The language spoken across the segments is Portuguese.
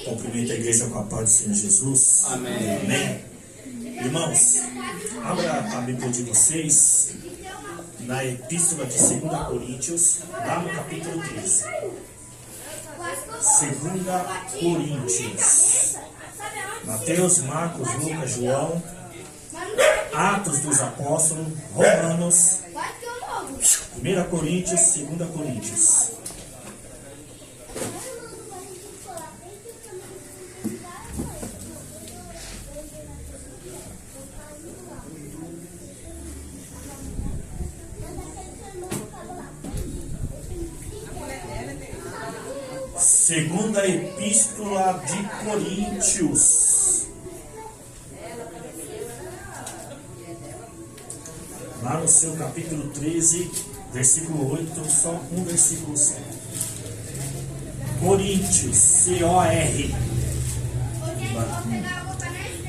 Cumprimento a igreja com a paz do Senhor Jesus. Amém. Amém. Irmãos, abra a Bíblia de vocês na Epístola de 2 Coríntios, lá no capítulo 13. 2 Coríntios. Mateus, Marcos, Lucas, João, Atos dos Apóstolos, Romanos, 1 Coríntios, 2 Coríntios. Segunda Epístola de Coríntios. Lá no seu capítulo 13, versículo 8, só um versículo só. Coríntios, C-O-R.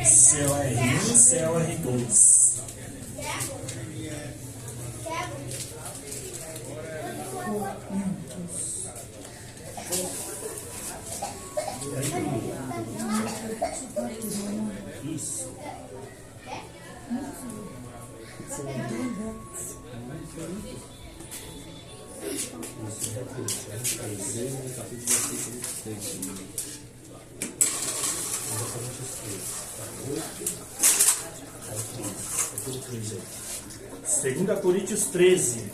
C-O-R-1, C-O-R-2. Isso. Segunda Coríntios 13.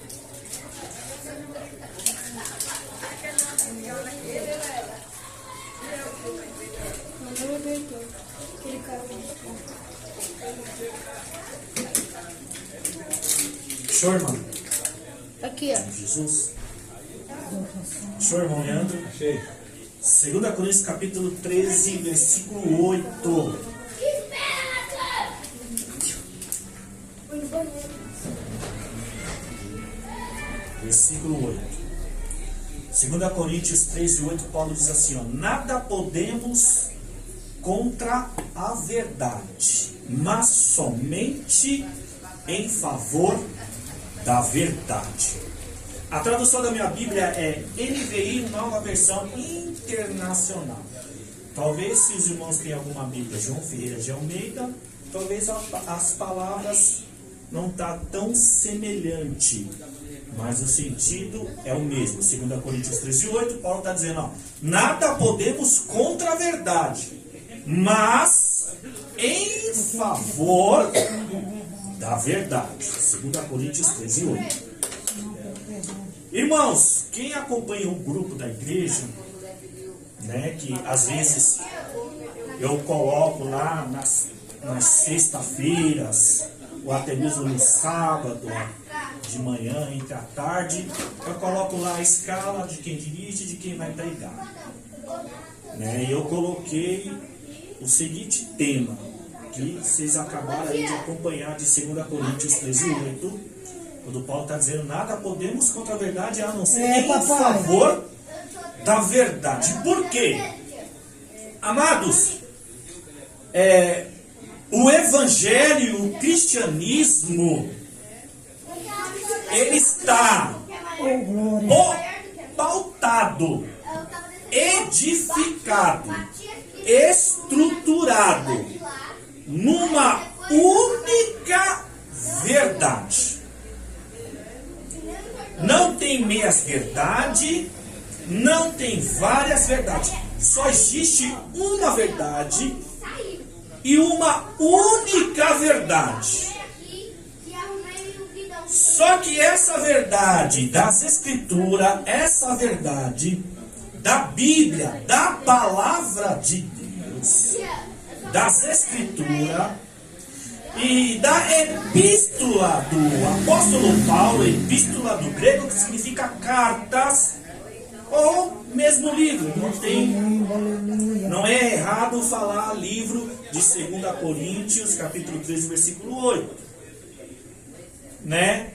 Show, irmão. Aqui, ó. Jesus. Show, irmão Leandro. Achei. 2 Coríntios capítulo 13, versículo 8. Versículo 8. 2 Coríntios 13, 8, Paulo diz assim, ó: nada podemos contra a verdade, mas somente em favor da verdade. A tradução da minha Bíblia é NVI, Nova Versão Internacional. Talvez, se os irmãos têm alguma Bíblia João Ferreira de Almeida, talvez as palavras não tá tão semelhante, mas o sentido é o mesmo. 2 Coríntios 13, 8, Paulo está dizendo, ó, nada podemos contra a verdade, mas em favor da verdade. 2 Coríntios 13, 8. Irmãos, quem acompanha o grupo da igreja, né, que às vezes eu coloco lá nas sexta-feiras, ou até mesmo no sábado, de manhã, entre a tarde, eu coloco lá a escala de quem dirige e de quem vai pregar. Né, e eu coloquei o seguinte tema, que vocês acabaram aí de acompanhar, de 2 Coríntios 13, 8, quando Paulo está dizendo, nada podemos contra a verdade, a não ser em favor da verdade. Por quê? Amados, o evangelho, o cristianismo, ele está pautado, edificado, estruturado numa única verdade. Não tem meias verdade, não tem várias verdades. Só existe uma verdade e uma única verdade. Só que essa verdade das Escrituras, essa verdade da Bíblia, da Palavra de Deus, das Escrituras e da Epístola do Apóstolo Paulo, Epístola do grego, que significa cartas ou mesmo livro. Não é errado falar livro de 2 Coríntios, capítulo 13, versículo 8. Né?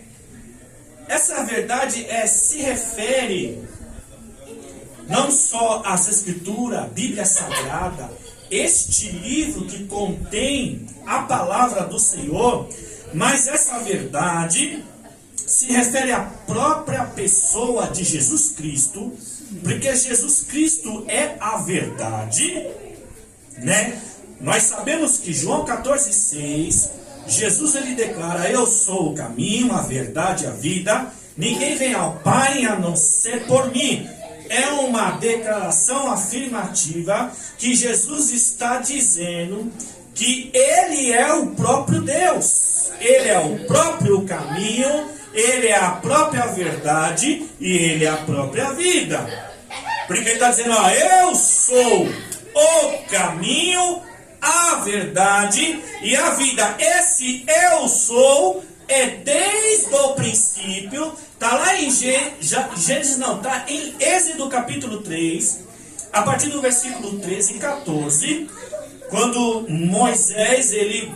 Essa verdade se refere não só às Escrituras, Bíblia Sagrada, este livro que contém a palavra do Senhor, mas essa verdade se refere à própria pessoa de Jesus Cristo, porque Jesus Cristo é a verdade, né? Nós sabemos que João 14,6, Jesus ele declara: eu sou o caminho, a verdade e a vida, ninguém vem ao Pai a não ser por mim. É uma declaração afirmativa que Jesus está dizendo que Ele é o próprio Deus, Ele é o próprio caminho, Ele é a própria verdade e Ele é a própria vida. Porque Ele está dizendo: ó, eu sou o caminho, a verdade e a vida. Esse eu sou é desde o princípio, está lá em Gênesis, não, está em Êxodo capítulo 3, a partir do versículo 13 e 14, quando Moisés, ele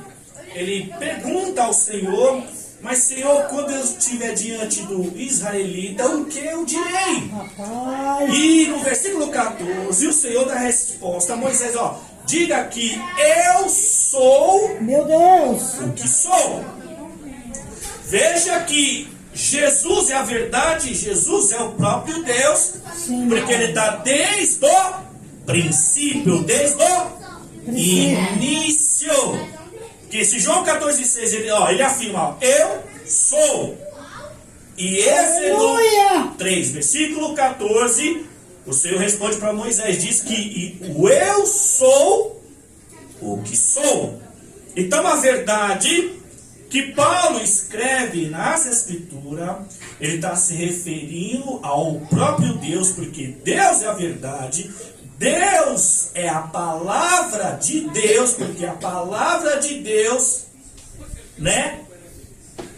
pergunta ao Senhor: mas Senhor, quando eu estiver diante do israelita, o que eu direi? E no versículo 14, o Senhor dá a resposta a Moisés: ó, diga que eu sou, meu Deus, o que sou. Veja que Jesus é a verdade, Jesus é o próprio Deus, sim, porque Ele está desde o princípio, desde o início. Que se João 14,6 ele afirma: ó, eu sou. E Êxodo 3, versículo 14, o Senhor responde para Moisés, diz que o eu sou o que sou. Então a verdade que Paulo escreve nas Escrituras, ele está se referindo ao próprio Deus, porque Deus é a verdade, Deus é a palavra de Deus, porque a palavra de Deus, né?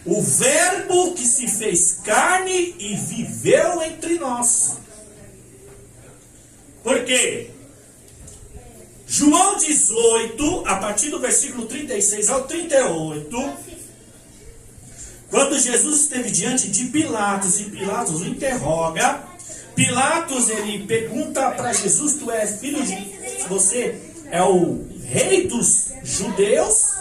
O verbo que se fez carne e viveu entre nós. Por quê? João 18, a partir do versículo 36 ao 38, quando Jesus esteve diante de Pilatos, e Pilatos o interroga, Pilatos ele pergunta para Jesus: tu és filho de... você é o rei dos judeus?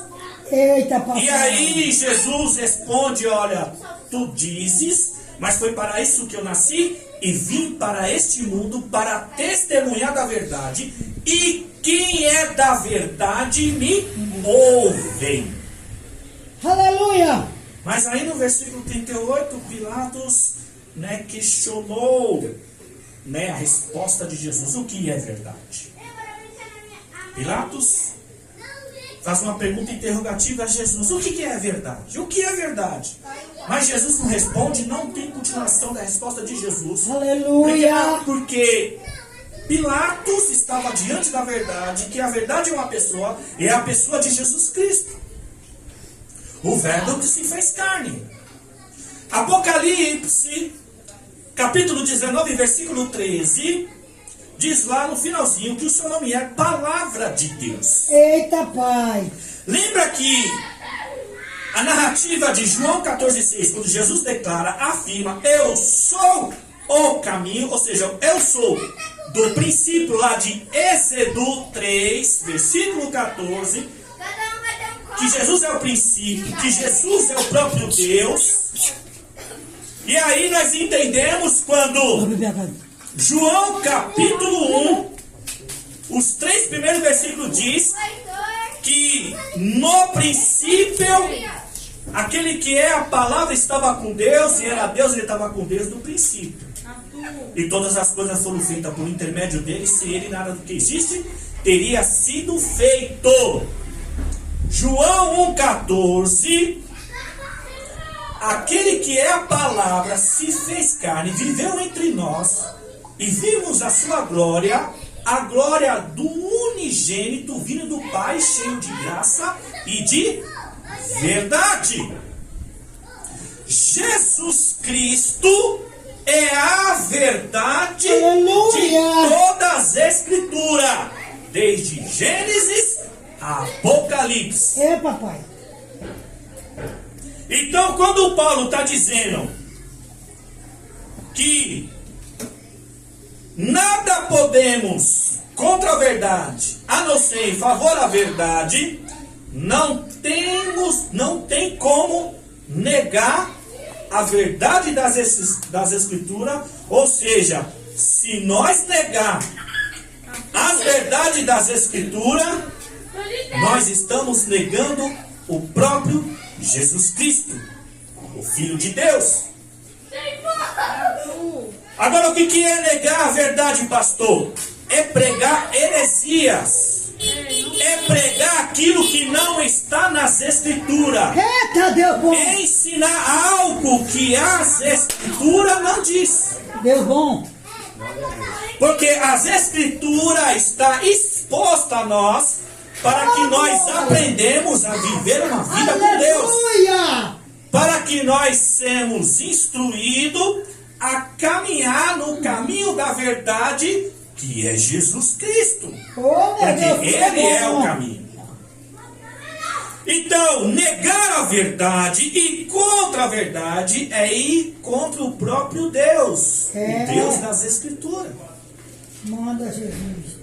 Eita, papai. E aí Jesus responde: olha, tu dizes, mas foi para isso que eu nasci e vim para este mundo para testemunhar da verdade, e quem é da verdade me ouve. Aleluia. Mas aí no versículo 38, Pilatos, né, questionou, né, a resposta de Jesus: o que é verdade? Pilatos faz uma pergunta interrogativa a Jesus: o que é verdade? O que é verdade? Mas Jesus não responde, não tem continuação da resposta de Jesus. Aleluia. Porque Pilatos estava diante da verdade, que a verdade é uma pessoa, e é a pessoa de Jesus Cristo, o verbo que se fez carne. Apocalipse, capítulo 19, versículo 13, diz lá no finalzinho que o seu nome é Palavra de Deus. Eita, pai. Lembra que a narrativa de João 14,6, quando Jesus declara, afirma: eu sou o caminho, ou seja, eu sou do princípio lá de Êxodo 3, versículo 14, que Jesus é o princípio, que Jesus é o próprio Deus. E aí nós entendemos quando João capítulo 1, os 3 primeiros versículos diz que no princípio, aquele que é a palavra estava com Deus, e era Deus, ele estava com Deus no princípio. E todas as coisas foram feitas por intermédio dele, sem ele nada do que existe teria sido feito. João 1,14, aquele que é a palavra se fez carne, viveu entre nós, e vimos a sua glória, a glória do unigênito vindo do Pai, cheio de graça e de verdade. Jesus Cristo é a verdade, aleluia, de todas as Escrituras, desde Gênesis a Apocalipse. É, papai. Então, quando o Paulo está dizendo que nada podemos contra a verdade, a não ser em favor da verdade, não tem como negar a verdade das Escrituras, ou seja, se nós negar as verdades das Escrituras, nós estamos negando o próprio Jesus Cristo, o Filho de Deus. Agora, o que é negar a verdade, pastor? É pregar heresias. É pregar aquilo que não está nas Escrituras. Eita, Deus bom. É ensinar algo que as Escrituras não diz. Deus bom. Porque as Escrituras está exposta a nós para que nós aprendemos a viver uma vida com Deus. Aleluia. Para que nós sejamos instruídos a caminhar no caminho da verdade, que é Jesus Cristo. Oh, meu Porque Deus, Ele é o bom. caminho. Então, negar a verdade e contra a verdade é ir contra o próprio Deus. É. O Deus das Escrituras. Manda Jesus.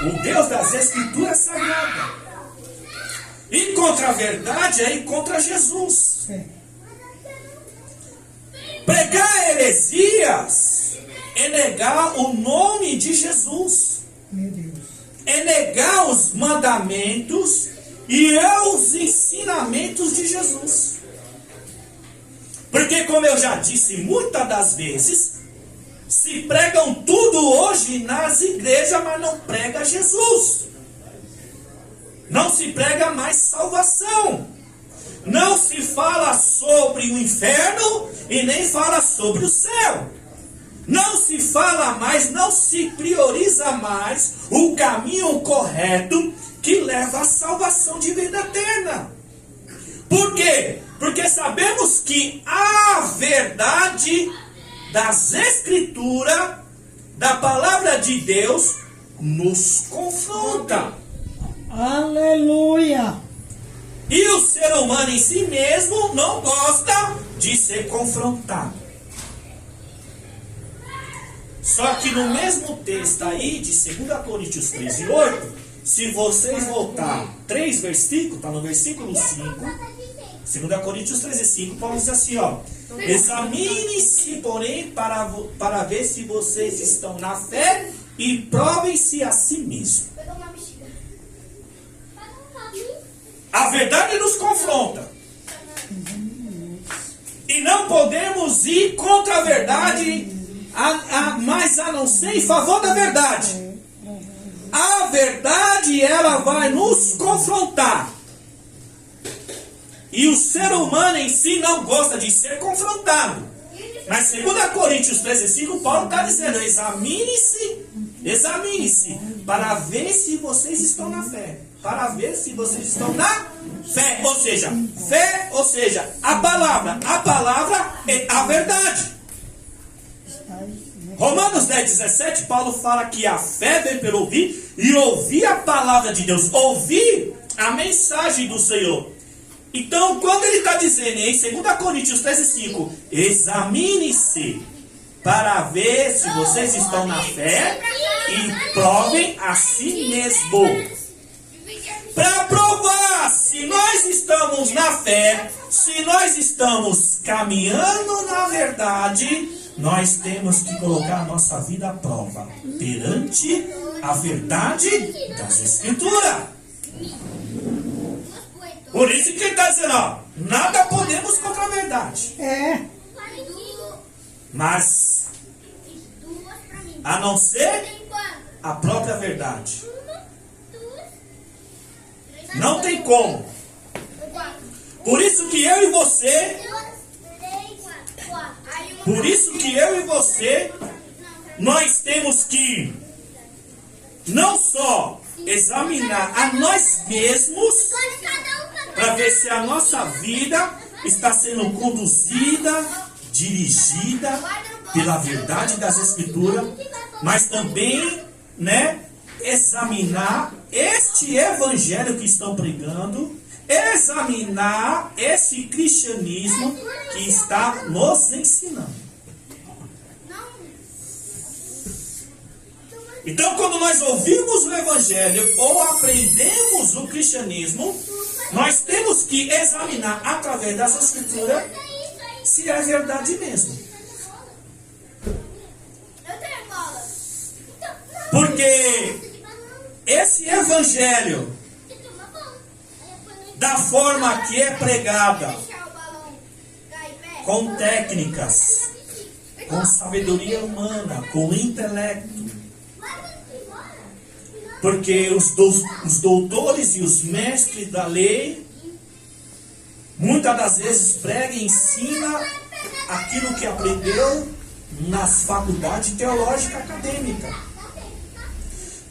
O Deus das Escrituras é sagrado. Ir contra a verdade é ir contra Jesus. É. Pregar heresias é negar o nome de Jesus. Meu Deus. É negar os mandamentos e os ensinamentos de Jesus. Porque, como eu já disse muitas das vezes, se pregam tudo hoje nas igrejas, mas não prega Jesus. Não se prega mais salvação. Não se fala sobre o inferno e nem fala sobre o céu. Não se fala mais, não se prioriza mais o caminho correto que leva à salvação de vida eterna. Por quê? Porque sabemos que a verdade das Escrituras, da palavra de Deus, nos confronta. Aleluia. E o ser humano em si mesmo não gosta de ser confrontado. Só que no mesmo texto aí, de 2 Coríntios 13, 8, se vocês voltar 3 versículos, está no versículo 5, 2 Coríntios 13, 5, Paulo diz assim, ó: examine-se, porém, para ver se vocês estão na fé e provem-se a si mesmos. A verdade nos confronta. E não podemos ir contra a verdade, mas a não ser em favor da verdade. A verdade, ela vai nos confrontar. E o ser humano em si não gosta de ser confrontado. Mas 2 Coríntios 13, 5, Paulo está dizendo: examine-se, para ver se vocês estão na fé. Para ver se vocês estão na fé. Ou seja, a palavra é a verdade. Romanos 10, 17, Paulo fala que a fé vem pelo ouvir, e ouvir a palavra de Deus, ouvir a mensagem do Senhor. Então, quando ele está dizendo em 2 Coríntios 13, 5, examine-se para ver se vocês estão na fé e provem a si mesmo. Para provar se nós estamos na fé, se nós estamos caminhando na verdade, nós temos que colocar a nossa vida à prova perante a verdade das Escrituras. Por isso que ele está dizendo, ó, nada podemos contra a verdade. É. Mas, a não ser a própria verdade. Não tem como. Por isso que eu e você, nós temos que não só examinar a nós mesmos, para ver se a nossa vida está sendo conduzida, dirigida pela verdade das Escrituras, mas também, examinar este evangelho que estão pregando, examinar esse cristianismo que está nos ensinando. Então, quando nós ouvimos o evangelho ou aprendemos o cristianismo, nós temos que examinar através das Escrituras se é verdade mesmo. Porque esse evangelho, da forma que é pregada, com técnicas, com sabedoria humana, com intelecto, porque os doutores e os mestres da lei, muitas das vezes prega e ensina aquilo que aprendeu nas faculdades teológicas acadêmicas.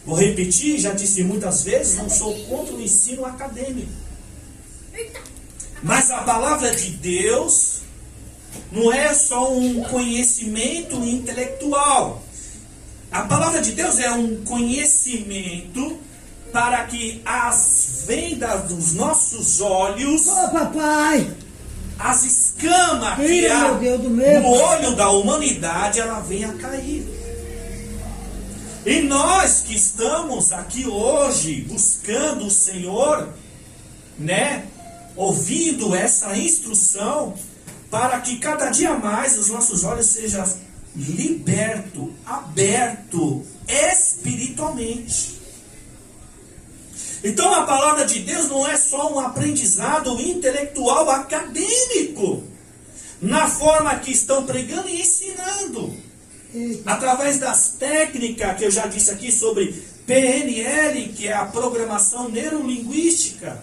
Vou repetir, já disse muitas vezes, não sou contra o ensino acadêmico. Mas a palavra de Deus não é só um conhecimento intelectual. A palavra de Deus é um conhecimento para que as vendas dos nossos olhos, Ô, papai! as escamas que Tira, há meu Deus do meu. no olho da humanidade, ela venha a cair. E nós que estamos aqui hoje buscando o Senhor, né, ouvindo essa instrução, para que cada dia mais os nossos olhos sejam libertos, abertos espiritualmente. Então a palavra de Deus não é só um aprendizado intelectual acadêmico, na forma que estão pregando e ensinando, através das técnicas que eu já disse aqui sobre PNL, que é a programação neurolinguística.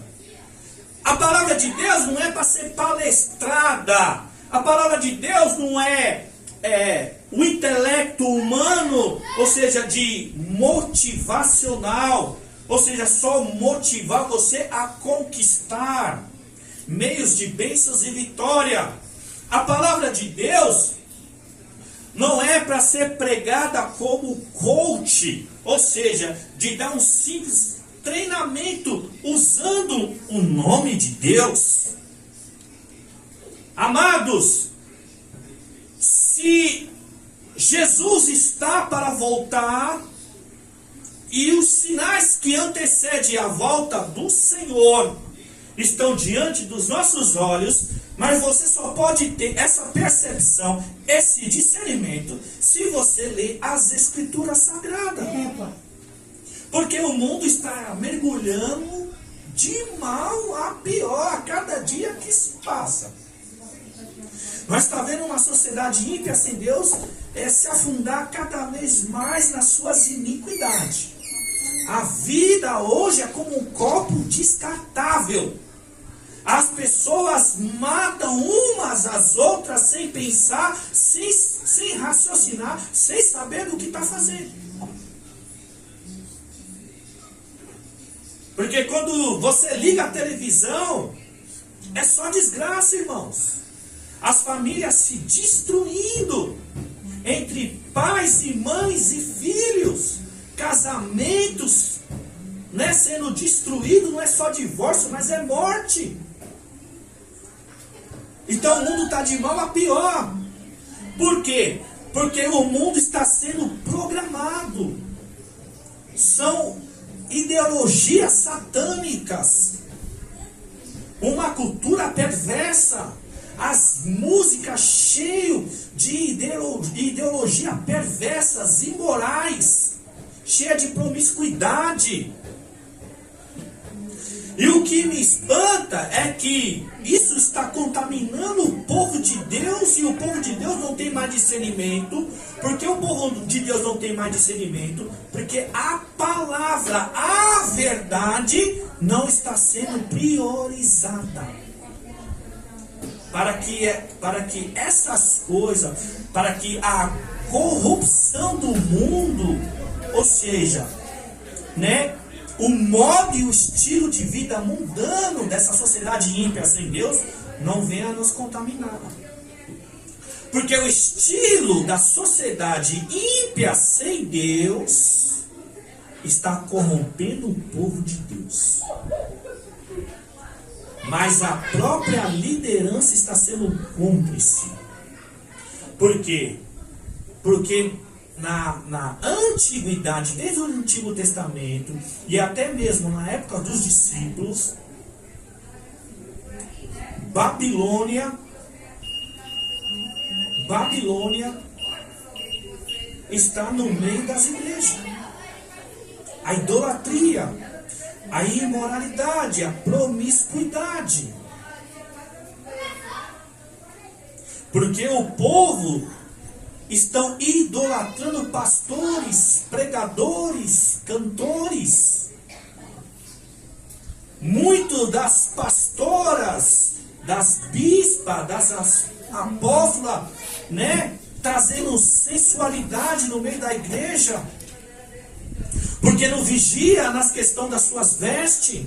A palavra de Deus não é para ser palestrada. A palavra de Deus não é o intelecto humano, ou seja, de motivacional, ou seja, só motivar você a conquistar meios de bênçãos e vitória. A palavra de Deus não é para ser pregada como coach, ou seja, de dar um simples treinamento usando o nome de Deus. Amados, se Jesus está para voltar e os sinais que antecedem a volta do Senhor estão diante dos nossos olhos, mas você só pode ter essa percepção, esse discernimento, se você ler as Escrituras Sagradas. Porque o mundo está mergulhando de mal a pior a cada dia que se passa. Nós estamos vendo uma sociedade ímpia sem Deus se afundar cada vez mais nas suas iniquidades. A vida hoje é como um copo descartável. As pessoas matam umas às outras sem pensar, sem raciocinar, sem saber do que está fazendo. Porque quando você liga a televisão, é só desgraça, irmãos. As famílias se destruindo, entre pais e mães e filhos, casamentos, né, sendo destruídos, não é só divórcio, mas é morte. Então o mundo está de mal a pior. Por quê? Porque o mundo está sendo programado. São ideologias satânicas, uma cultura perversa, as músicas cheias de ideologia perversas, imorais, cheia de promiscuidade. E o que me espanta é que isso está contaminando o povo de Deus, e o povo de Deus não tem mais discernimento. Porque o povo de Deus não tem mais discernimento? Porque a palavra, a verdade, não está sendo priorizada. Para que essas coisas, para que a corrupção do mundo, ou seja, né, o modo e o estilo de vida mundano dessa sociedade ímpia sem Deus não venha nos contaminar. Porque o estilo da sociedade ímpia sem Deus está corrompendo o povo de Deus. Mas a própria liderança está sendo cúmplice. Por quê? Porque na antiguidade, desde o Antigo Testamento, e até mesmo na época dos discípulos, Babilônia Babilônia está no meio das igrejas. A idolatria, a imoralidade, a promiscuidade. Porque o povo estão idolatrando pastores, pregadores, cantores. Muito das pastoras, das bispas, das apóstolas, né, trazendo sensualidade no meio da igreja, porque não vigia nas questões das suas vestes.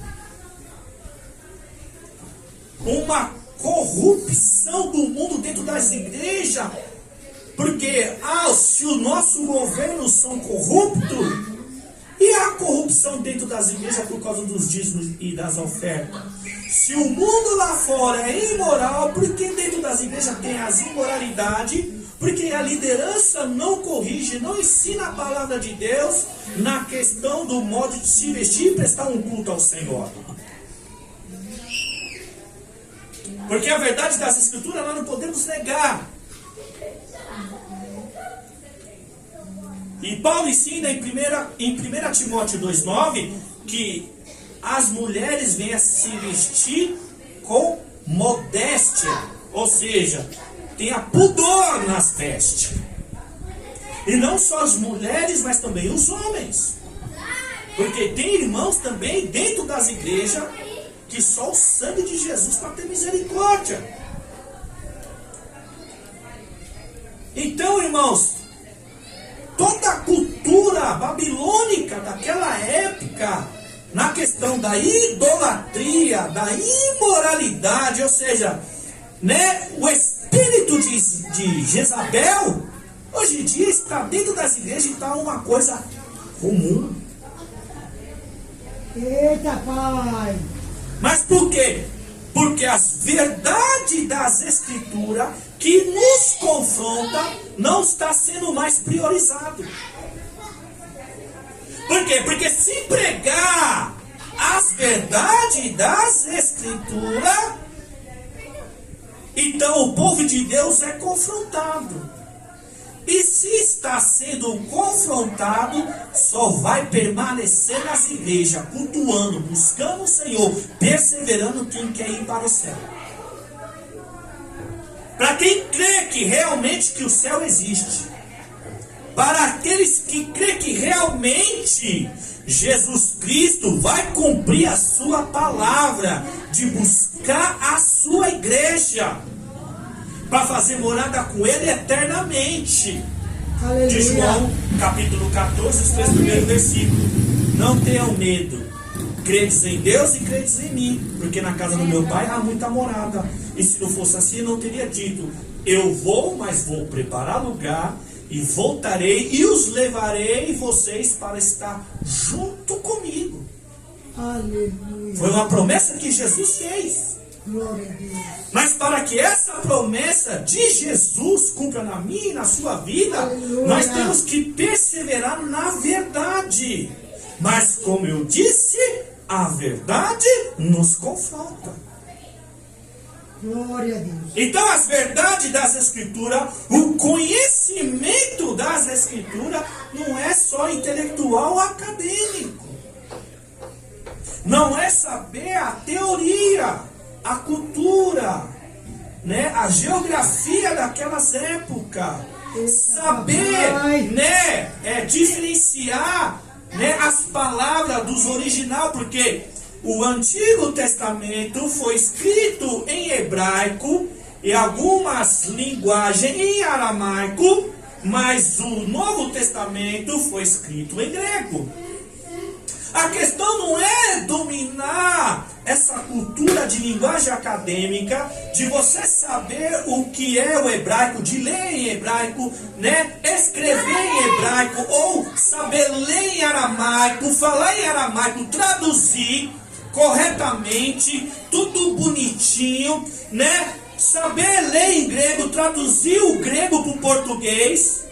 Uma corrupção do mundo dentro das igrejas, porque se o nosso governo são corruptos, e a corrupção dentro das igrejas por causa dos dízimos e das ofertas? Se o mundo lá fora é imoral, por que dentro das igrejas tem as imoralidades? Porque a liderança não corrige, não ensina a palavra de Deus na questão do modo de se vestir e prestar um culto ao Senhor. Porque a verdade das Escrituras nós não podemos negar. E Paulo ensina em 1 Timóteo 2,9 que as mulheres venham a se vestir com modéstia, ou seja, tenha pudor nas vestes. E não só as mulheres, mas também os homens. Porque tem irmãos também dentro das igrejas que só o sangue de Jesus para ter misericórdia. Então, irmãos, toda a cultura babilônica daquela época, na questão da idolatria, da imoralidade, ou seja, né, o espírito de Jezabel, hoje em dia está dentro das igrejas e está uma coisa comum. Eita, pai! Mas por quê? Porque as verdades das Escrituras que nos confronta não está sendo mais priorizado. Por quê? Porque se pregar as verdades das Escrituras, então o povo de Deus é confrontado. E se está sendo confrontado, só vai permanecer nas igrejas, cultuando, buscando o Senhor, perseverando quem quer ir para o céu. Para quem crê que realmente que o céu existe, para aqueles que crê que realmente Jesus Cristo vai cumprir a sua palavra, de buscar a sua igreja, para fazer morada com ele eternamente. Aleluia. De João, capítulo 14, os 3 primeiros versículos. Não tenham medo, credes em Deus e credes em mim, porque na casa do meu pai há muita morada. E se não fosse assim, eu não teria dito: eu vou, mas vou preparar lugar, e voltarei, e os levarei vocês para estar junto comigo. Aleluia. Foi uma promessa que Jesus fez. Glória a Deus. Mas para que essa promessa de Jesus cumpra na minha e na sua vida, Aleluia, nós temos que perseverar na verdade. Mas como eu disse, a verdade nos confronta. Glória a Deus. Então as verdades das Escrituras, o conhecimento das Escrituras, não é só intelectual ou acadêmico. Não é saber a teoria, a cultura, né, a geografia daquelas épocas, saber, né, diferenciar, né, as palavras dos original, porque o Antigo Testamento foi escrito em hebraico e algumas linguagens em aramaico, mas o Novo Testamento foi escrito em grego. A questão não é dominar essa cultura de linguagem acadêmica, de você saber o que é o hebraico, de ler em hebraico, né? Escrever em hebraico, ou saber ler em aramaico, falar em aramaico, traduzir corretamente, tudo bonitinho, né? Saber ler em grego, traduzir o grego para o português,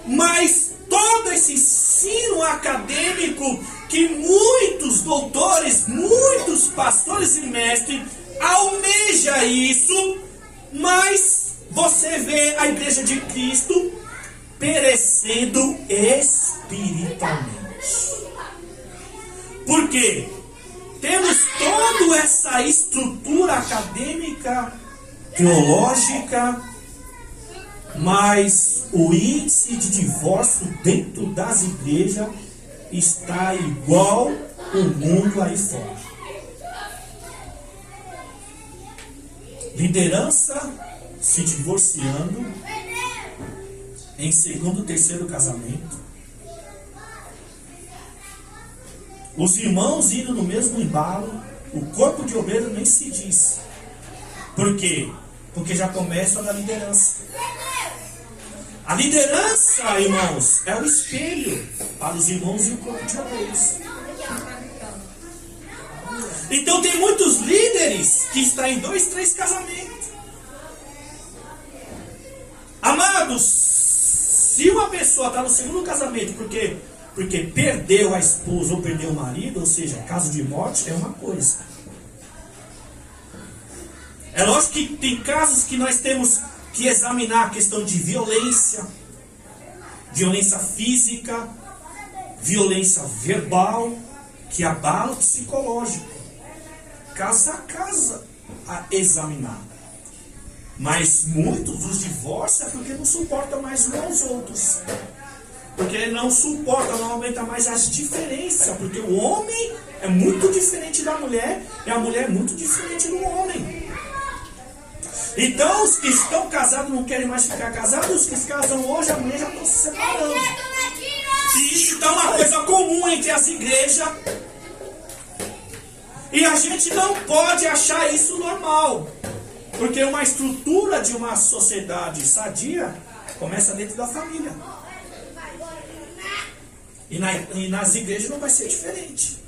mas todo esse ensino acadêmico que muitos doutores, muitos pastores e mestres almejam isso, mas você vê a igreja de Cristo perecendo espiritualmente. Por quê? Temos toda essa estrutura acadêmica, teológica, mas o índice de divórcio dentro das igrejas está igual o mundo aí fora. Liderança se divorciando em segundo, terceiro casamento. Os irmãos indo no mesmo embalo. O corpo de obreiro nem se diz. Por quê? Porque já começa da liderança. A liderança, irmãos, é o espelho para os irmãos e o corpo de obreiros. Então tem muitos líderes que estão em 2, 3 casamentos. Amados, se uma pessoa está no segundo casamento porque perdeu a esposa ou perdeu o marido, ou seja, caso de morte, é uma coisa. É lógico que tem casos que nós temos que examinar a questão de violência física, violência verbal, que abala o psicológico. Casa a casa a examinar. Mas muitos dos divórcios é porque não suportam mais uns aos outros. Porque não suporta, não aumenta mais as diferenças. Porque o homem é muito diferente da mulher e a mulher é muito diferente do homem. Então os que estão casados não querem mais ficar casados, os que se casam hoje, amanhã já estão se separando. E isso está uma coisa comum entre as igrejas. E a gente não pode achar isso normal. Porque uma estrutura de uma sociedade sadia começa dentro da família. E nas igrejas não vai ser diferente.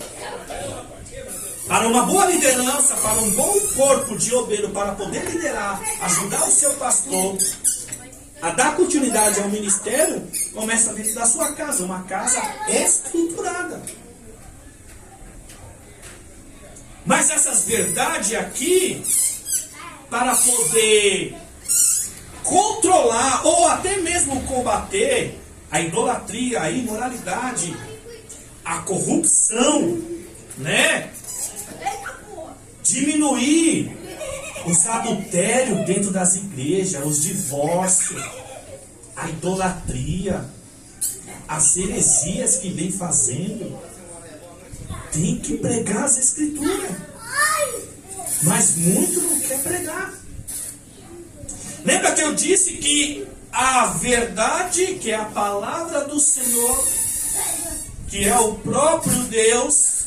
Para uma boa liderança, para um bom corpo de obreiro, para poder liderar, ajudar o seu pastor a dar continuidade ao ministério, começa dentro da sua casa, uma casa estruturada. Mas essas verdades aqui, para poder controlar ou até mesmo combater a idolatria, a imoralidade, a corrupção, né? Diminuir os adultérios dentro das igrejas, os divórcios, a idolatria, as heresias que vem fazendo. Tem que pregar as escrituras. Mas muito não quer pregar. Lembra que eu disse que a verdade, que é a palavra do Senhor, que é o próprio Deus,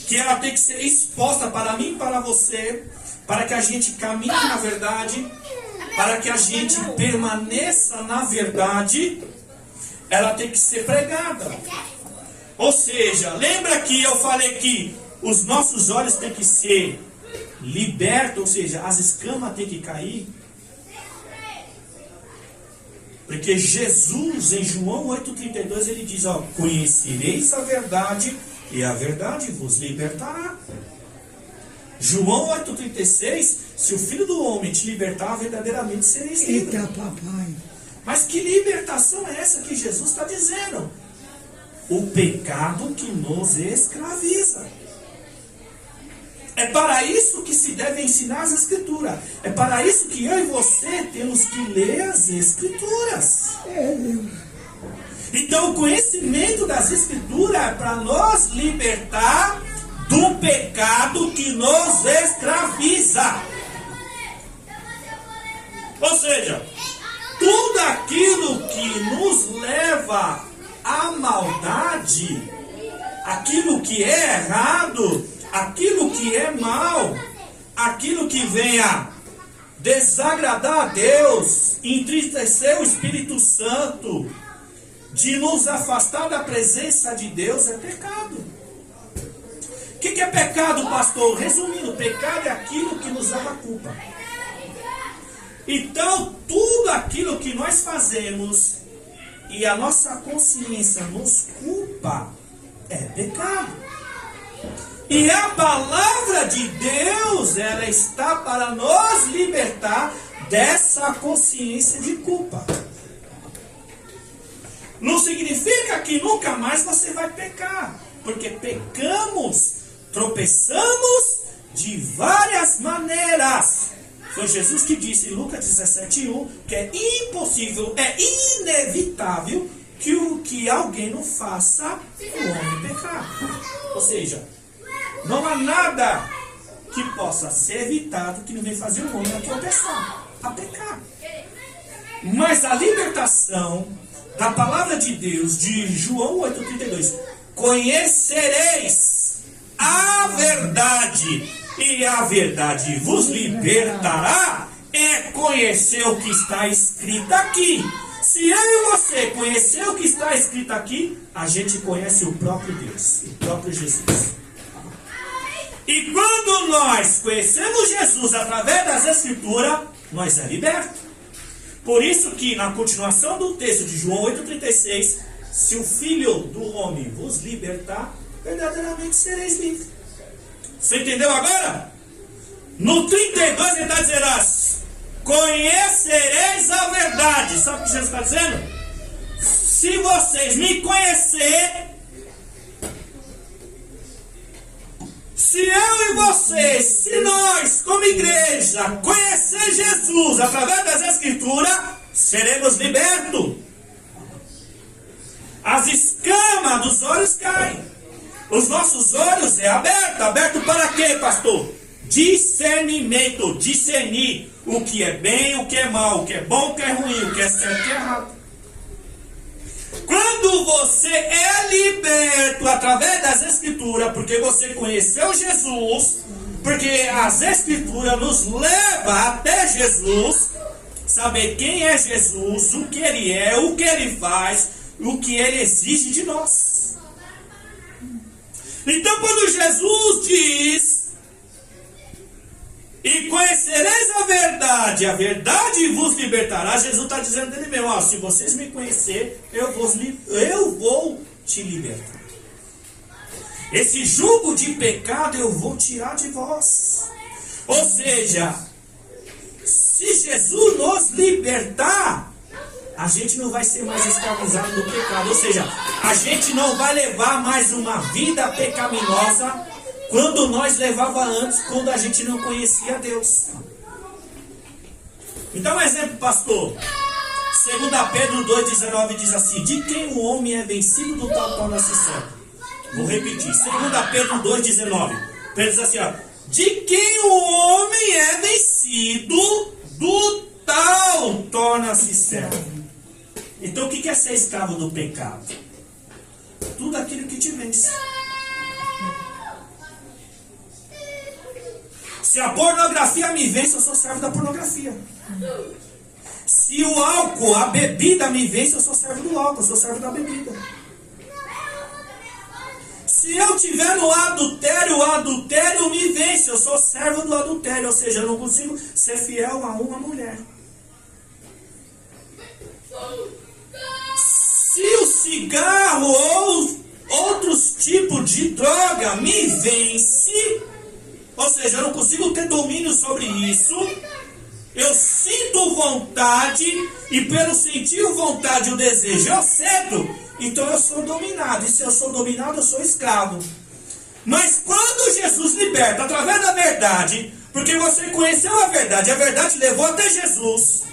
que ela tem que ser exposta para mim e para você, para que a gente caminhe na verdade, para que a gente permaneça na verdade, ela tem que ser pregada. Ou seja, lembra que eu falei que os nossos olhos têm que ser libertos, ou seja, as escamas têm que cair? Porque Jesus, em João 8,32, ele diz, ó, conhecereis a verdade e a verdade vos libertará. João 8,36, se o Filho do Homem te libertar, verdadeiramente sereis livres. Eita, papai. Mas que libertação é essa que Jesus está dizendo? O pecado que nos escraviza. É para isso que se deve ensinar as Escrituras. É para isso que eu e você temos que ler as Escrituras. Então o conhecimento das Escrituras é para nos libertar do pecado que nos escraviza. Ou seja, tudo aquilo que nos leva à maldade, aquilo que é errado, aquilo que é mal, aquilo que venha desagradar a Deus, entristecer o Espírito Santo, de nos afastar da presença de Deus, é pecado. O que é pecado, pastor? Resumindo, pecado é aquilo que nos leva à culpa. Então, tudo aquilo que nós fazemos e a nossa consciência nos culpa, é pecado. E a palavra de Deus, ela está para nos libertar dessa consciência de culpa. Não significa que nunca mais você vai pecar, porque pecamos, tropeçamos de várias maneiras. Foi Jesus que disse em Lucas 17:1 que é impossível, é inevitável que alguém não faça o homem pecar. Ou seja, não há nada que possa ser evitado que não venha fazer o homem a tropeçar, a pecar. Mas a libertação da palavra de Deus, de João 8,32, conhecereis a verdade, e a verdade vos libertará, é conhecer o que está escrito aqui. Se eu e você conhecer o que está escrito aqui, a gente conhece o próprio Deus, o próprio Jesus. E quando nós conhecemos Jesus através das Escrituras, nós é liberto. Por isso que na continuação do texto de João 8,36, se o Filho do Homem vos libertar, verdadeiramente sereis livres. Você entendeu agora? No 32 ele está dizendo, conhecereis a verdade. Sabe o que Jesus está dizendo? Se vocês me conhecerem, se eu e vocês, se nós como igreja conhecer Jesus através das Escrituras, seremos libertos. As escamas dos olhos caem. Os nossos olhos é aberto. Aberto para quê, pastor? Discernimento. Discernir o que é bem, o que é mal, o que é bom, o que é ruim, o que é certo e o que é errado. Quando você é liberto através das Escrituras, porque você conheceu Jesus, porque as Escrituras nos levam até Jesus, saber quem é Jesus, o que ele é, o que ele faz, o que ele exige de nós. Então quando Jesus diz, e conhecereis a verdade vos libertará, Jesus está dizendo dele mesmo, ó, se vocês me conhecerem, eu vou te libertar. Esse jugo de pecado eu vou tirar de vós. Ou seja, se Jesus nos libertar, a gente não vai ser mais escravizado do pecado. Ou seja, a gente não vai levar mais uma vida pecaminosa quando nós levava antes, quando a gente não conhecia Deus. Então, um exemplo, pastor. 2 Pedro 2,19 diz assim: de quem o homem é vencido, do tal torna-se servo. Vou repetir. 2 Pedro 2,19. Pedro diz assim, ó: de quem o homem é vencido, do tal torna-se servo. Então, o que é ser escravo do pecado? Tudo aquilo que te vence. Se a pornografia me vence, eu sou servo da pornografia. Se o álcool, a bebida me vence, eu sou servo do álcool, eu sou servo da bebida. Se eu tiver no adultério, o adultério me vence, eu sou servo do adultério, ou seja, eu não consigo ser fiel a uma mulher. Se o cigarro ou outros tipos de droga me vence, ou seja, eu não consigo ter domínio sobre isso, eu sinto vontade, e pelo sentir vontade e o desejo eu cedo, então eu sou dominado. E se eu sou dominado, eu sou escravo. Mas quando Jesus liberta através da verdade, porque você conheceu a verdade levou até Jesus,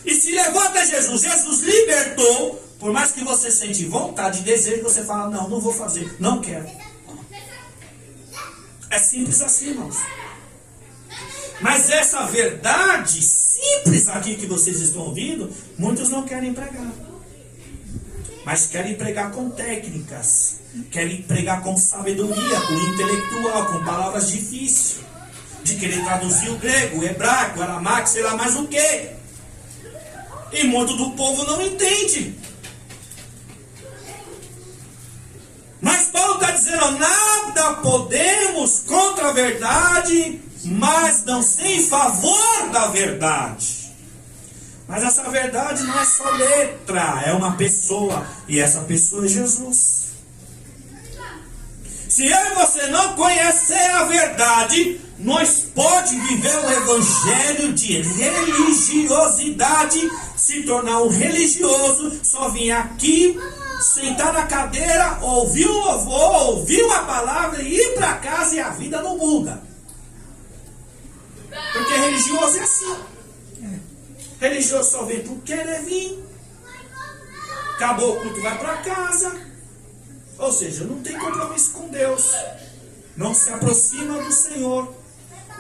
e se levou até Jesus, Jesus libertou. Por mais que você sente vontade e desejo, você fala, não vou fazer, não quero. É simples assim, irmãos. Mas essa verdade simples aqui que vocês estão ouvindo, muitos não querem pregar. Mas querem pregar com técnicas, querem pregar com sabedoria, com intelectual, com palavras difíceis, de querer traduzir o grego, o hebraico, o aramaico, sei lá mais o quê. E muito do povo não entende. Mas Paulo está dizendo, nada podemos contra a verdade, mas não ser em favor da verdade. Mas essa verdade não é só letra, é uma pessoa, e essa pessoa é Jesus. Se eu e você não conhecer a verdade, nós pode viver um evangelho de religiosidade, se tornar um religioso, só vir aqui, sentar na cadeira, ouvir o louvor, ouvir uma palavra e ir para casa e a vida não muda. Porque religioso é assim. Religioso só vem por querer vir. Acabou o culto, vai para casa. Ou seja, não tem compromisso com Deus. Não se aproxima do Senhor.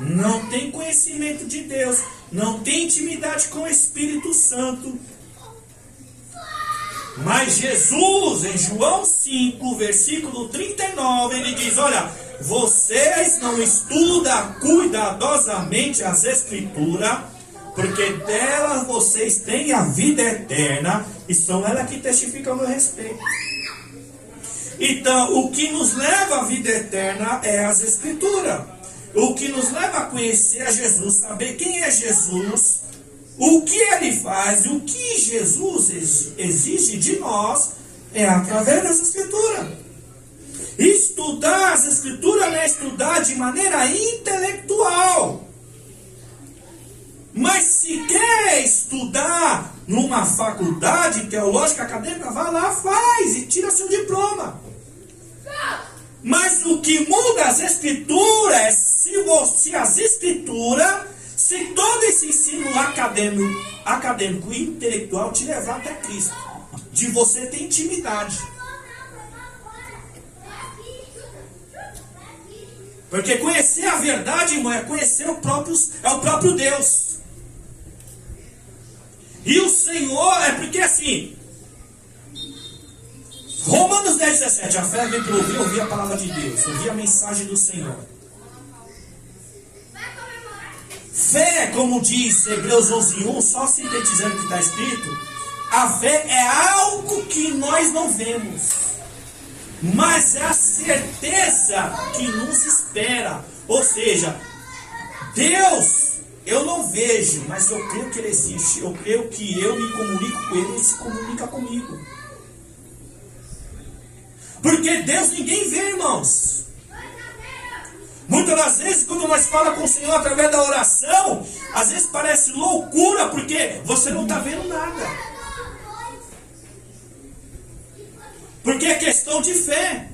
Não tem conhecimento de Deus. Não tem intimidade com o Espírito Santo. Mas Jesus, em João 5, versículo 39, ele diz: olha, vocês não estudam cuidadosamente as Escrituras, porque delas vocês têm a vida eterna, e são elas que testificam a meu respeito. Então, o que nos leva à vida eterna é as Escrituras. O que nos leva a conhecer a Jesus, saber quem é Jesus, o que ele faz, o que Jesus exige de nós, é através das Escrituras. Estudar as Escrituras não é estudar de maneira intelectual. Mas se quer estudar numa faculdade teológica acadêmica, vá lá, faz e tira seu diploma. Mas o que muda as Escrituras é se as Escrituras, se todo esse ensino acadêmico e intelectual te levar até Cristo, de você ter intimidade. Porque conhecer a verdade, irmão, é conhecer o próprio Deus. E o Senhor, é porque assim, Romanos 10, 17, a fé vem para ouvir a palavra de Deus, ouvir a mensagem do Senhor. Fé, como diz Hebreus 11, 1, só sintetizando o que está escrito, a fé é algo que nós não vemos, mas é a certeza que nos espera. Ou seja, Deus, eu não vejo, mas eu creio que Ele existe. Eu creio que eu me comunico com Ele e Ele se comunica comigo. Porque Deus ninguém vê, irmãos. Muitas das vezes, quando nós falamos com o Senhor através da oração, às vezes parece loucura, porque você não está vendo nada. Porque é questão de fé.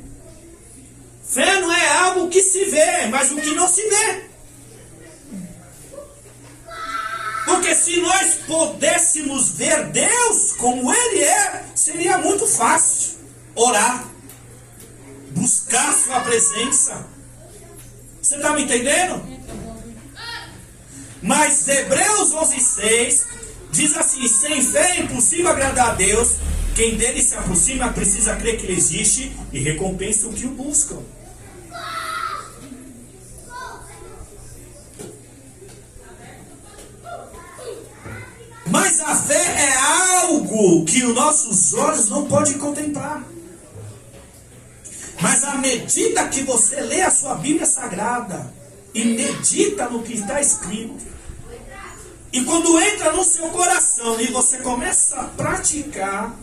Fé não é algo que se vê, mas o que não se vê. Porque se nós pudéssemos ver Deus como Ele é, seria muito fácil orar, buscar sua presença. Você está me entendendo? Mas Hebreus 11:6 diz assim: sem fé é impossível agradar a Deus. Quem dele se aproxima precisa crer que Ele existe e recompensa o que o buscam. Mas a fé é algo que os nossos olhos não podem contemplar. Mas à medida que você lê a sua Bíblia Sagrada e medita no que está escrito, e quando entra no seu coração e você começa a praticar,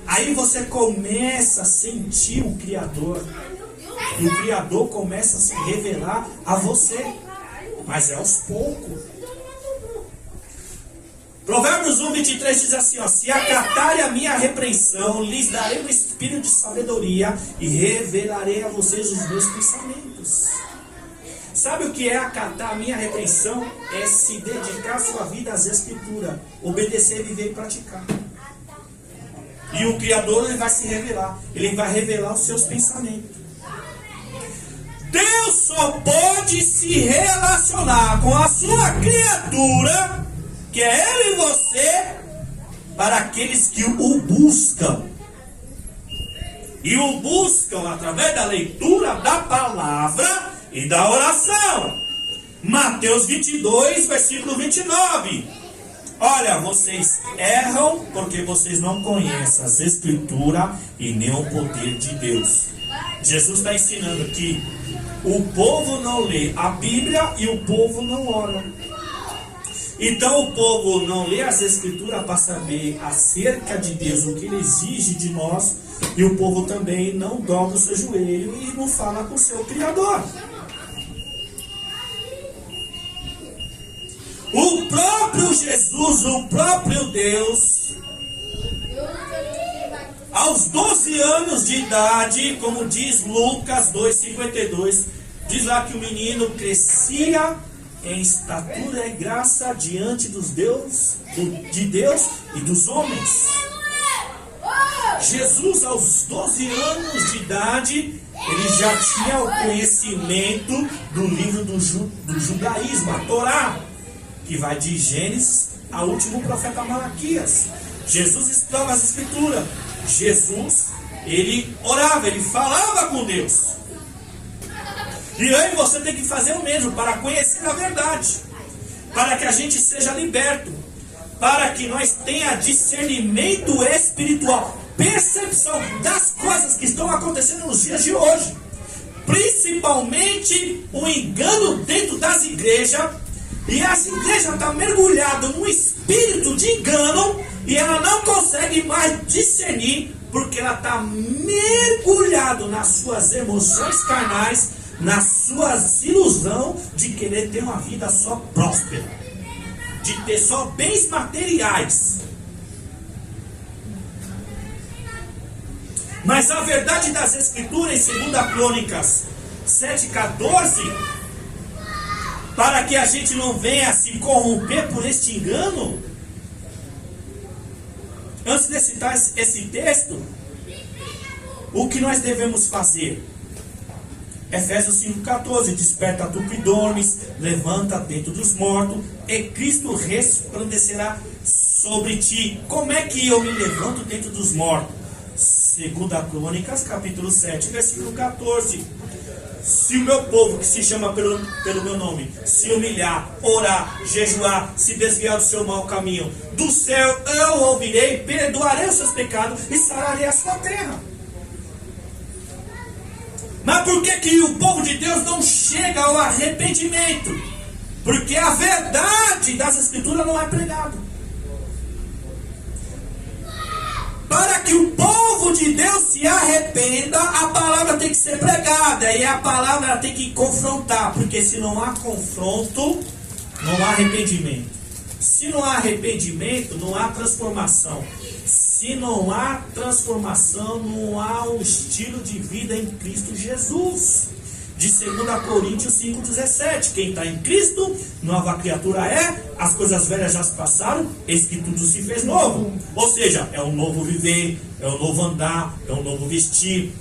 aí você começa a sentir o Criador. E o Criador começa a se revelar a você. Mas é aos poucos. Provérbios 1:23 diz assim, ó: se acatarem a minha repreensão, lhes darei um espírito de sabedoria e revelarei a vocês os meus pensamentos. Sabe o que é acatar a minha repreensão? É se dedicar a sua vida às Escrituras, obedecer, viver e praticar. E o Criador, ele vai se revelar, ele vai revelar os seus pensamentos. Deus só pode se relacionar com a sua criatura, que é Ele e você, para aqueles que o buscam. E o buscam através da leitura da palavra e da oração. Mateus 22, versículo 29. Olha, vocês erram porque vocês não conhecem as Escrituras e nem o poder de Deus. Jesus está ensinando que o povo não lê a Bíblia e o povo não ora. Então o povo não lê as Escrituras para saber acerca de Deus, o que Ele exige de nós, e o povo também não dobra o seu joelho e não fala com o seu Criador. O próprio Jesus, o próprio Deus, aos 12 anos de idade, como diz Lucas 2,52, diz lá que o menino crescia em estatura e graça diante de Deus e dos homens. Jesus, aos 12 anos de idade, ele já tinha o conhecimento do livro do judaísmo, a Torá, que vai de Gênesis ao último profeta Malaquias. Jesus estudava as Escrituras. Jesus, ele orava, ele falava com Deus. E aí você tem que fazer o mesmo para conhecer a verdade, para que a gente seja liberto, para que nós tenha discernimento espiritual, percepção das coisas que estão acontecendo nos dias de hoje, principalmente o engano dentro das igrejas, e as igrejas estão mergulhadas num espírito de engano, e ela não consegue mais discernir, porque ela está mergulhada nas suas emoções carnais, nas suas ilusões de querer ter uma vida só próspera, de ter só bens materiais. Mas a verdade das Escrituras, em 2 Crônicas 7,14, para que a gente não venha se corromper por este engano, antes de citar esse texto, o que nós devemos fazer? Efésios 5,14, desperta tu que dormes, levanta dentro dos mortos, e Cristo resplandecerá sobre ti. Como é que eu me levanto dentro dos mortos? 2 Crônicas, capítulo 7, versículo 14. Se o meu povo, que se chama pelo meu nome, se humilhar, orar, jejuar, se desviar do seu mau caminho, do céu eu ouvirei, perdoarei os seus pecados e sararei a sua terra. Mas por que o povo de Deus não chega ao arrependimento? Porque a verdade das Escrituras não é pregada. Para que o povo de Deus se arrependa, a palavra tem que ser pregada. E a palavra tem que confrontar. Porque se não há confronto, não há arrependimento. Se não há arrependimento, não há transformação. Se não há transformação, não há um estilo de vida em Cristo Jesus. De 2 Coríntios 5,17. Quem está em Cristo, nova criatura é, as coisas velhas já se passaram, eis que tudo se fez novo. Ou seja, é um novo viver, é um novo andar, é um novo vestir,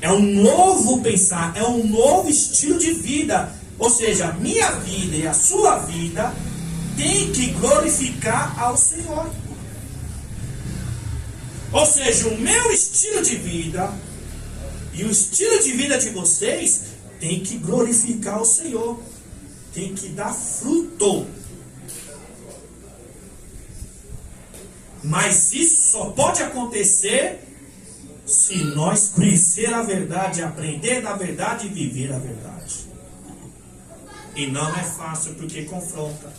é um novo pensar, é um novo estilo de vida. Ou seja, a minha vida e a sua vida tem que glorificar ao Senhor. Ou seja, o meu estilo de vida e o estilo de vida de vocês tem que glorificar o Senhor. Tem que dar fruto. Mas isso só pode acontecer se nós conhecer a verdade, aprender da verdade e viver a verdade. E não é fácil porque confronta.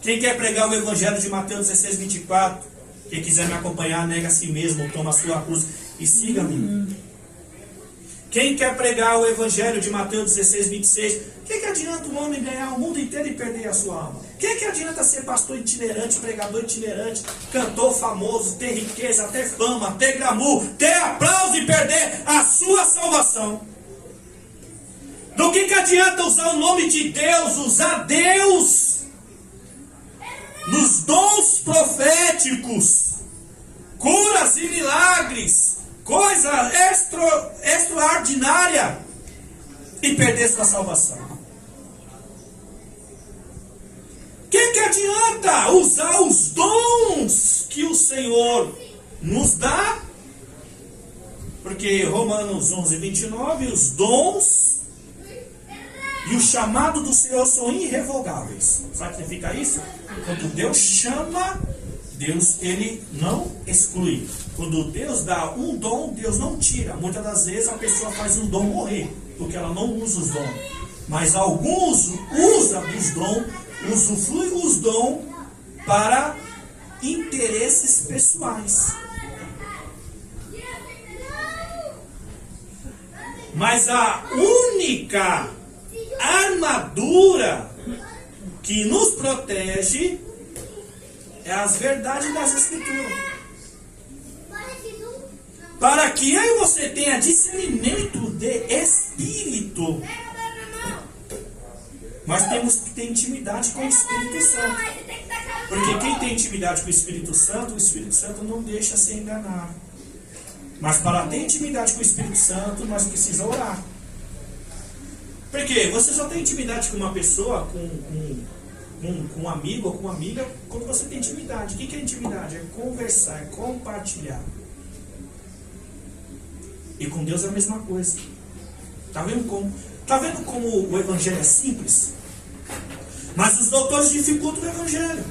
Quem quer pregar o Evangelho de Mateus 16, 24, quem quiser me acompanhar, nega a si mesmo, toma a sua cruz e siga-me. Quem quer pregar o Evangelho de Mateus 16, 26, o que adianta um homem ganhar o mundo inteiro e perder a sua alma? O que adianta ser pastor itinerante, pregador itinerante, cantor famoso, ter riqueza, ter fama, ter glamour, ter aplauso e perder a sua salvação? Do que adianta usar o nome de Deus, usar Deus nos dons proféticos, curas e milagres, coisa extraordinária, e perder sua salvação? O que adianta usar os dons que o Senhor nos dá? Porque Romanos 11, 29, os dons e o chamado do Senhor são irrevogáveis. Sabe o que significa isso? Quando Deus chama, Deus ele não exclui. Quando Deus dá um dom, Deus não tira. Muitas das vezes a pessoa faz um dom morrer, porque ela não usa os dons. Mas alguns usufruem os dons para interesses pessoais. Mas a única armadura que nos protege é as verdades das Escrituras. Para que eu e você tenha discernimento de espírito, nós temos que ter intimidade com o Espírito Santo. Porque quem tem intimidade com o Espírito Santo não deixa ser enganado. Mas para ter intimidade com o Espírito Santo, nós precisamos orar. Porque você só tem intimidade com uma pessoa, com um amigo ou com uma amiga, quando você tem intimidade. O que é intimidade? É conversar, é compartilhar. E com Deus é a mesma coisa. Está vendo como o Evangelho é simples? Mas os doutores dificultam o Evangelho.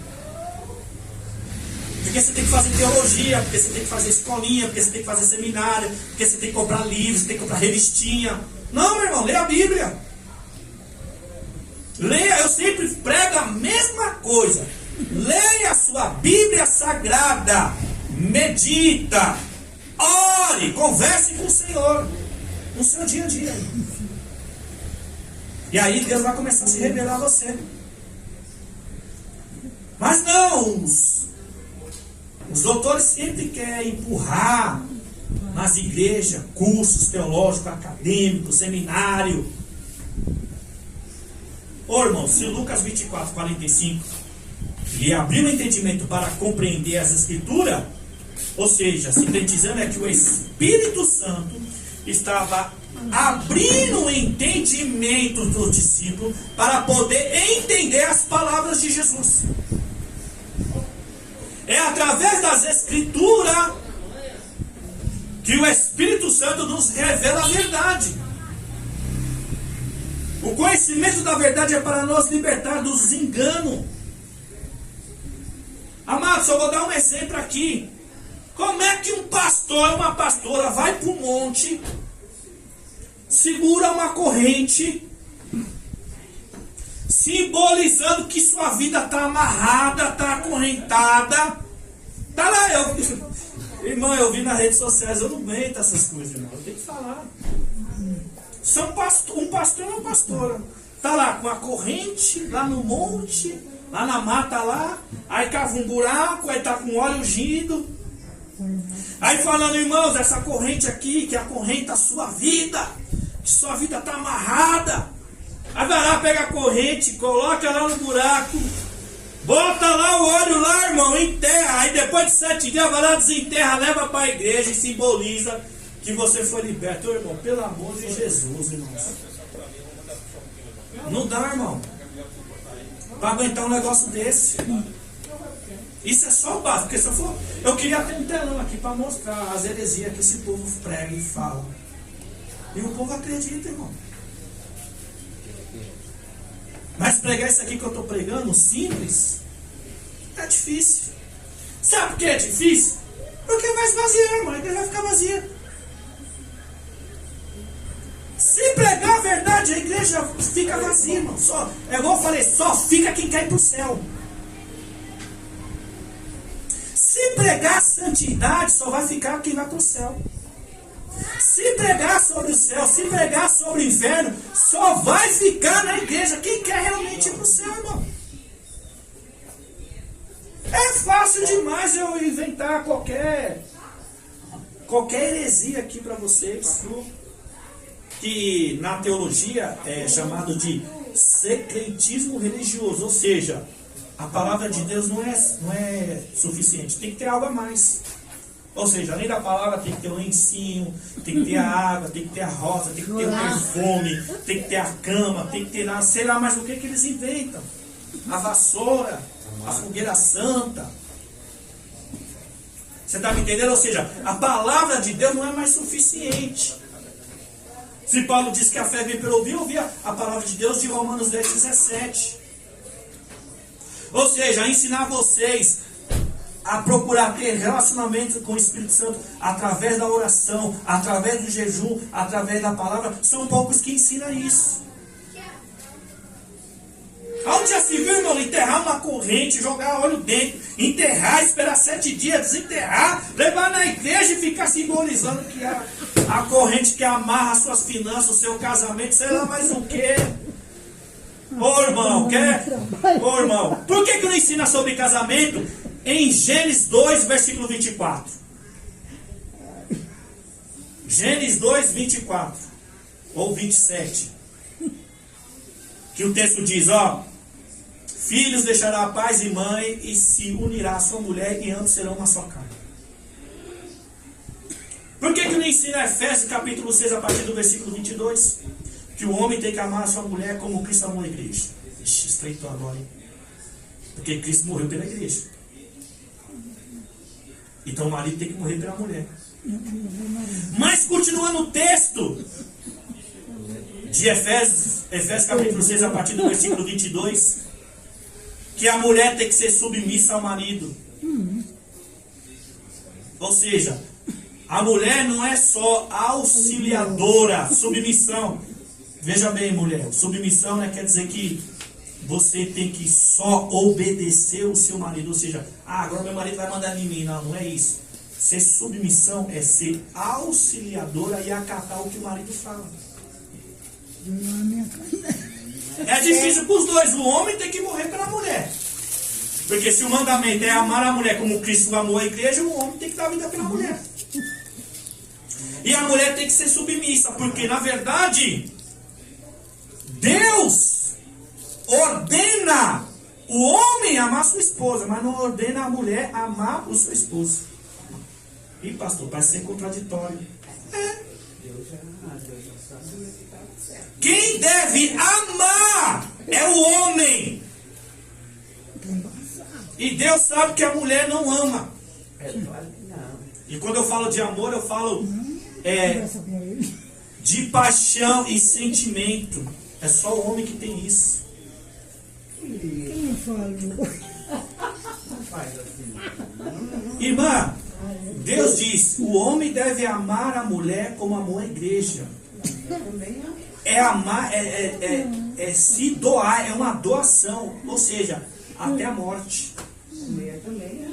Porque você tem que fazer teologia, porque você tem que fazer escolinha, porque você tem que fazer seminário, porque você tem que comprar livros, você tem que comprar revistinha. Não, meu irmão, leia a Bíblia. Leia, eu sempre prego a mesma coisa. Leia a sua Bíblia Sagrada. Medita. Ore, converse com o Senhor. No seu dia a dia. E aí Deus vai começar a se revelar a você. Mas não, os doutores sempre querem empurrar nas igrejas cursos teológicos, acadêmicos, seminário. Ô irmão, se Lucas 24, 45 lhe abriu o entendimento para compreender as Escrituras, ou seja, sintetizando, é que o Espírito Santo estava abrindo o entendimento do discípulo para poder entender as palavras de Jesus. É através das Escrituras que o Espírito Santo nos revela a verdade. O conhecimento da verdade é para nos libertar dos enganos. Amados, só vou dar um exemplo aqui. Como é que um pastor, uma pastora vai para o monte, segura uma corrente, simbolizando que sua vida está amarrada, está acorrentada. Está lá, irmão, eu vi nas redes sociais, eu não aguento essas coisas, irmão. Eu tenho que falar. Um pastor e uma pastora. Está lá com a corrente, lá no monte, lá na mata lá, aí cava um buraco, aí está com óleo ungido. Aí falando, irmãos, essa corrente aqui, que acorrenta a sua vida, que sua vida está amarrada. Aí vai lá, pega a corrente, coloca lá no buraco, bota lá o óleo lá, irmão, enterra. Aí depois de 7 dias vai lá, desenterra, leva para a igreja e simboliza que você foi liberto. Ô, irmão, pelo amor de Jesus, irmãos. Não dá, irmão, para aguentar um negócio desse. Isso é só o básico. Porque se eu for, eu queria ter um telão aqui para mostrar as heresias que esse povo prega e fala. E o povo acredita, irmão. Mas pregar isso aqui que eu estou pregando, simples, é difícil. Sabe por que é difícil? Porque vai esvaziar, irmão. A igreja vai ficar vazia. Se pregar a verdade, a igreja fica vazia, irmão. Só, é igual eu falei, só fica quem quer ir para o céu. Se pregar santidade, só vai ficar quem vai para o céu. Se pregar sobre o céu, se pregar sobre o inferno, só vai ficar na igreja quem quer realmente ir para o céu, irmão. É fácil demais eu inventar qualquer heresia aqui para vocês, que na teologia é chamado de secretismo religioso, ou seja, a palavra de Deus não é suficiente, tem que ter algo a mais. Ou seja, além da palavra tem que ter o lencinho, tem que ter a água, tem que ter a rosa, tem que ter o perfume, tem que ter a cama, tem que ter lá, sei lá mais o que eles inventam. A vassoura, a fogueira santa. Você está me entendendo? Ou seja, a palavra de Deus não é mais suficiente. Se Paulo diz que a fé vem pelo ouvir a palavra de Deus de Romanos 10, 17. Ou seja, a ensinar vocês a procurar ter relacionamento com o Espírito Santo através da oração, através do jejum, através da palavra. São poucos que ensinam isso. enterrar uma corrente, jogar óleo dentro, enterrar, esperar 7 dias, desenterrar, levar na igreja e ficar simbolizando que a corrente que amarra as suas finanças, o seu casamento, sei lá mais o quê. Ô irmão, quer? Ô irmão, por que não ensina sobre casamento em Gênesis 2, versículo 24? Gênesis 2, 24 ou 27. Que o texto diz, ó: filhos deixará pai e mãe e se unirá a sua mulher e ambos serão uma só carne. Por que não ensina Efésios capítulo 6 a partir do versículo 22? Que o homem tem que amar a sua mulher como Cristo amou a igreja. Ixi, estreitou agora, hein? Porque Cristo morreu pela igreja. Então o marido tem que morrer pela mulher. Mas continuando o texto de Efésios capítulo 6 a partir do versículo 22, que a mulher tem que ser submissa ao marido. Ou seja, a mulher não é só auxiliadora, submissão. Veja bem, mulher, submissão não quer dizer que você tem que só obedecer o seu marido. Ou seja, agora meu marido vai mandar em mim. Não, não é isso. Ser submissão é ser auxiliadora e acatar o que o marido fala. É difícil para os dois. O homem tem que morrer pela mulher. Porque se o mandamento é amar a mulher como Cristo amou a igreja, o homem tem que dar a vida pela mulher. E a mulher tem que ser submissa, porque na verdade Deus ordena o homem amar sua esposa, mas não ordena a mulher amar o seu esposo. E pastor, parece ser contraditório. Quem deve amar é o homem. E Deus sabe que a mulher não ama. E quando eu falo de amor, eu falo de paixão e sentimento. É só o homem que tem isso. Quem falou? Irmã, Deus diz: o homem deve amar a mulher como amou a igreja. É amar, é se doar, é uma doação. Ou seja, até a morte. Mulher também,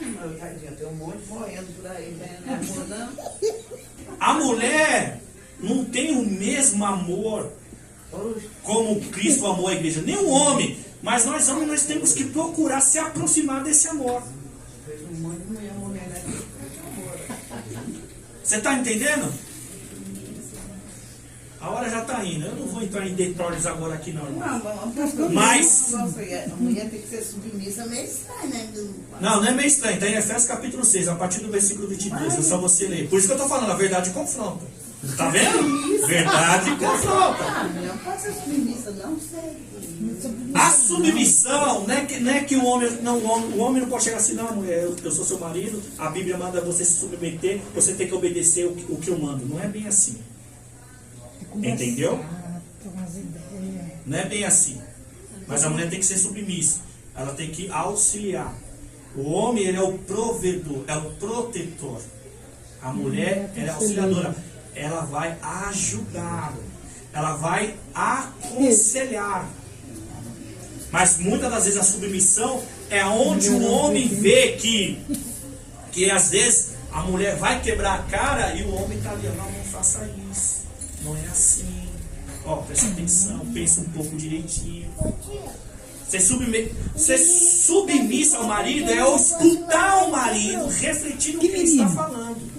tem um monte morrendo por aí, né? A mulher não tem o mesmo amor como Cristo amou a igreja, nem o homem. Mas nós homens, nós temos que procurar se aproximar desse amor. Você está entendendo? A hora já está indo. Eu não vou entrar em detalhes agora aqui não. Mas a mulher tem que ser submissa, meio estranho, né? não é meio estranho. Está em Efésios capítulo 6, a partir do versículo 22. É só você ler. Por isso que eu estou falando, a verdade confronta. Tá vendo? Verdade confronta. Não pode ser submissa, não sei. A submissão não é que o homem não pode chegar assim, não, mulher, eu sou seu marido, a Bíblia manda você se submeter, você tem que obedecer o que eu mando. Não é bem assim. Entendeu? Não é bem assim. Mas a mulher tem que ser submissa. Ela tem que auxiliar. O homem, ele é o provedor, é o protetor. A mulher, ela é auxiliadora. Ela vai ajudar. Ela vai aconselhar. Mas muitas das vezes a submissão é onde o homem vê que às vezes a mulher vai quebrar a cara e o homem está ali, não faça isso. Não é assim. Ó, presta atenção, pensa um pouco direitinho. Ser submissa ao marido é escutar o marido, refletir no que ele está falando.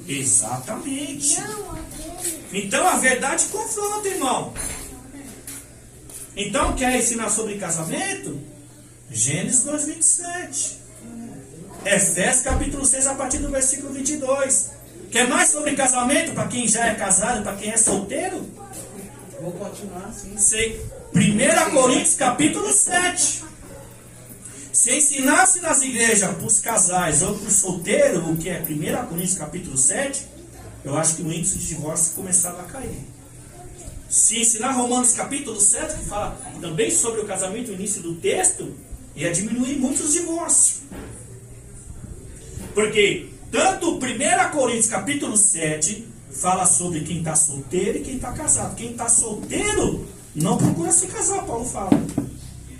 Exatamente. Então a verdade confronta, irmão. Então quer ensinar sobre casamento? Gênesis 2:27. Efésios capítulo 6 a partir do versículo 22. Quer mais sobre casamento para quem já é casado, para quem é solteiro? Vou continuar assim. Sei. 1 Coríntios capítulo 7. Se ensinasse nas igrejas para os casais ou para os solteiros, o que é 1 Coríntios capítulo 7, eu acho que o índice de divórcio começava a cair. Se ensinar Romanos capítulo 7, que fala também sobre o casamento, o início do texto, ia diminuir muitos divórcios. Porque tanto 1 Coríntios capítulo 7 fala sobre quem está solteiro e quem está casado. Quem está solteiro não procura se casar, Paulo fala.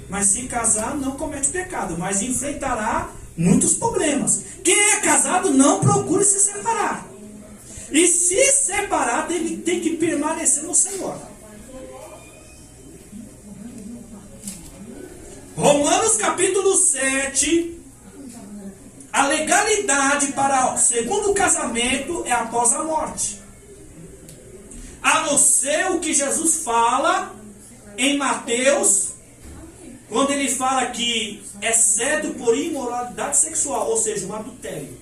Mas se casar, não comete pecado, mas enfrentará muitos problemas. Quem é casado, não procure se separar. E se separar, ele tem que permanecer no Senhor. Romanos capítulo 7. A legalidade para o segundo casamento é após a morte. A não ser o que Jesus fala em Mateus, quando ele fala que exceto por imoralidade sexual, ou seja, um adultério.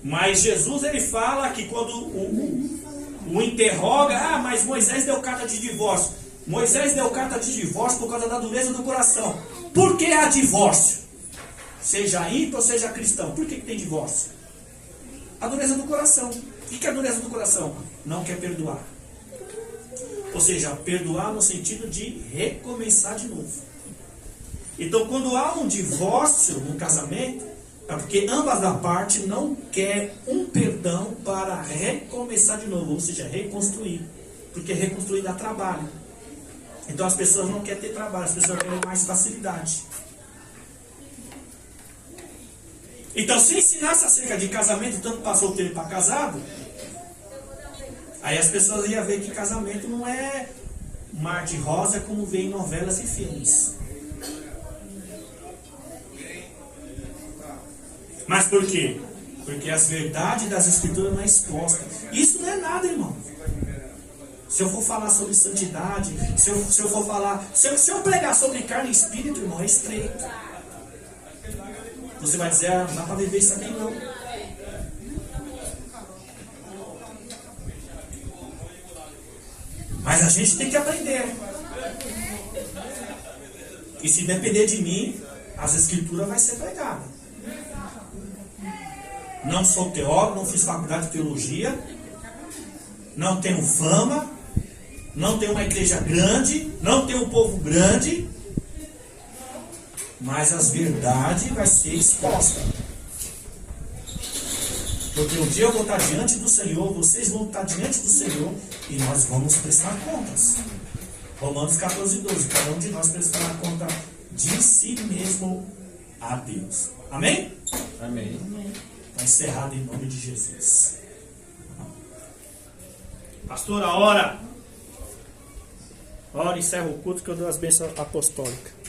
Mas Jesus ele fala que quando o interroga, mas Moisés deu carta de divórcio. Moisés deu carta de divórcio por causa da dureza do coração. Por que há divórcio? Seja ímpio ou seja cristão. Por que tem divórcio? A dureza do coração. O que é a dureza do coração? Não quer perdoar. Ou seja, perdoar no sentido de recomeçar de novo. Então, quando há um divórcio no casamento, é porque ambas as partes não querem um perdão para recomeçar de novo. Ou seja, reconstruir. Porque reconstruir dá trabalho. Então, as pessoas não querem ter trabalho. As pessoas querem mais facilidade. Então, se ensinasse acerca de casamento, tanto para solteiro e para casado, aí as pessoas iam ver que casamento não é mar de rosa como vê em novelas e filmes. Mas por quê? Porque as verdades das escrituras não é exposta. Isso não é nada, irmão. Se eu for falar sobre santidade, se eu for falar, se eu pregar sobre carne e espírito, irmão, é estreito. Você vai dizer, não dá para viver isso aqui não. Mas a gente tem que aprender. E se depender de mim, as escrituras vai ser pregada. Não sou teólogo, não fiz faculdade de teologia, não tenho fama, não tenho uma igreja grande, não tenho um povo grande, mas as verdades vai ser exposta. Porque um dia eu vou estar diante do Senhor, vocês vão estar diante do Senhor e nós vamos prestar contas. Romanos 14:12. Cada um de nós prestará conta de si mesmo a Deus. Amém? Amém. Está encerrado em nome de Jesus. Pastor, a hora. Ora, encerra o culto que eu dou as bênçãos apostólicas.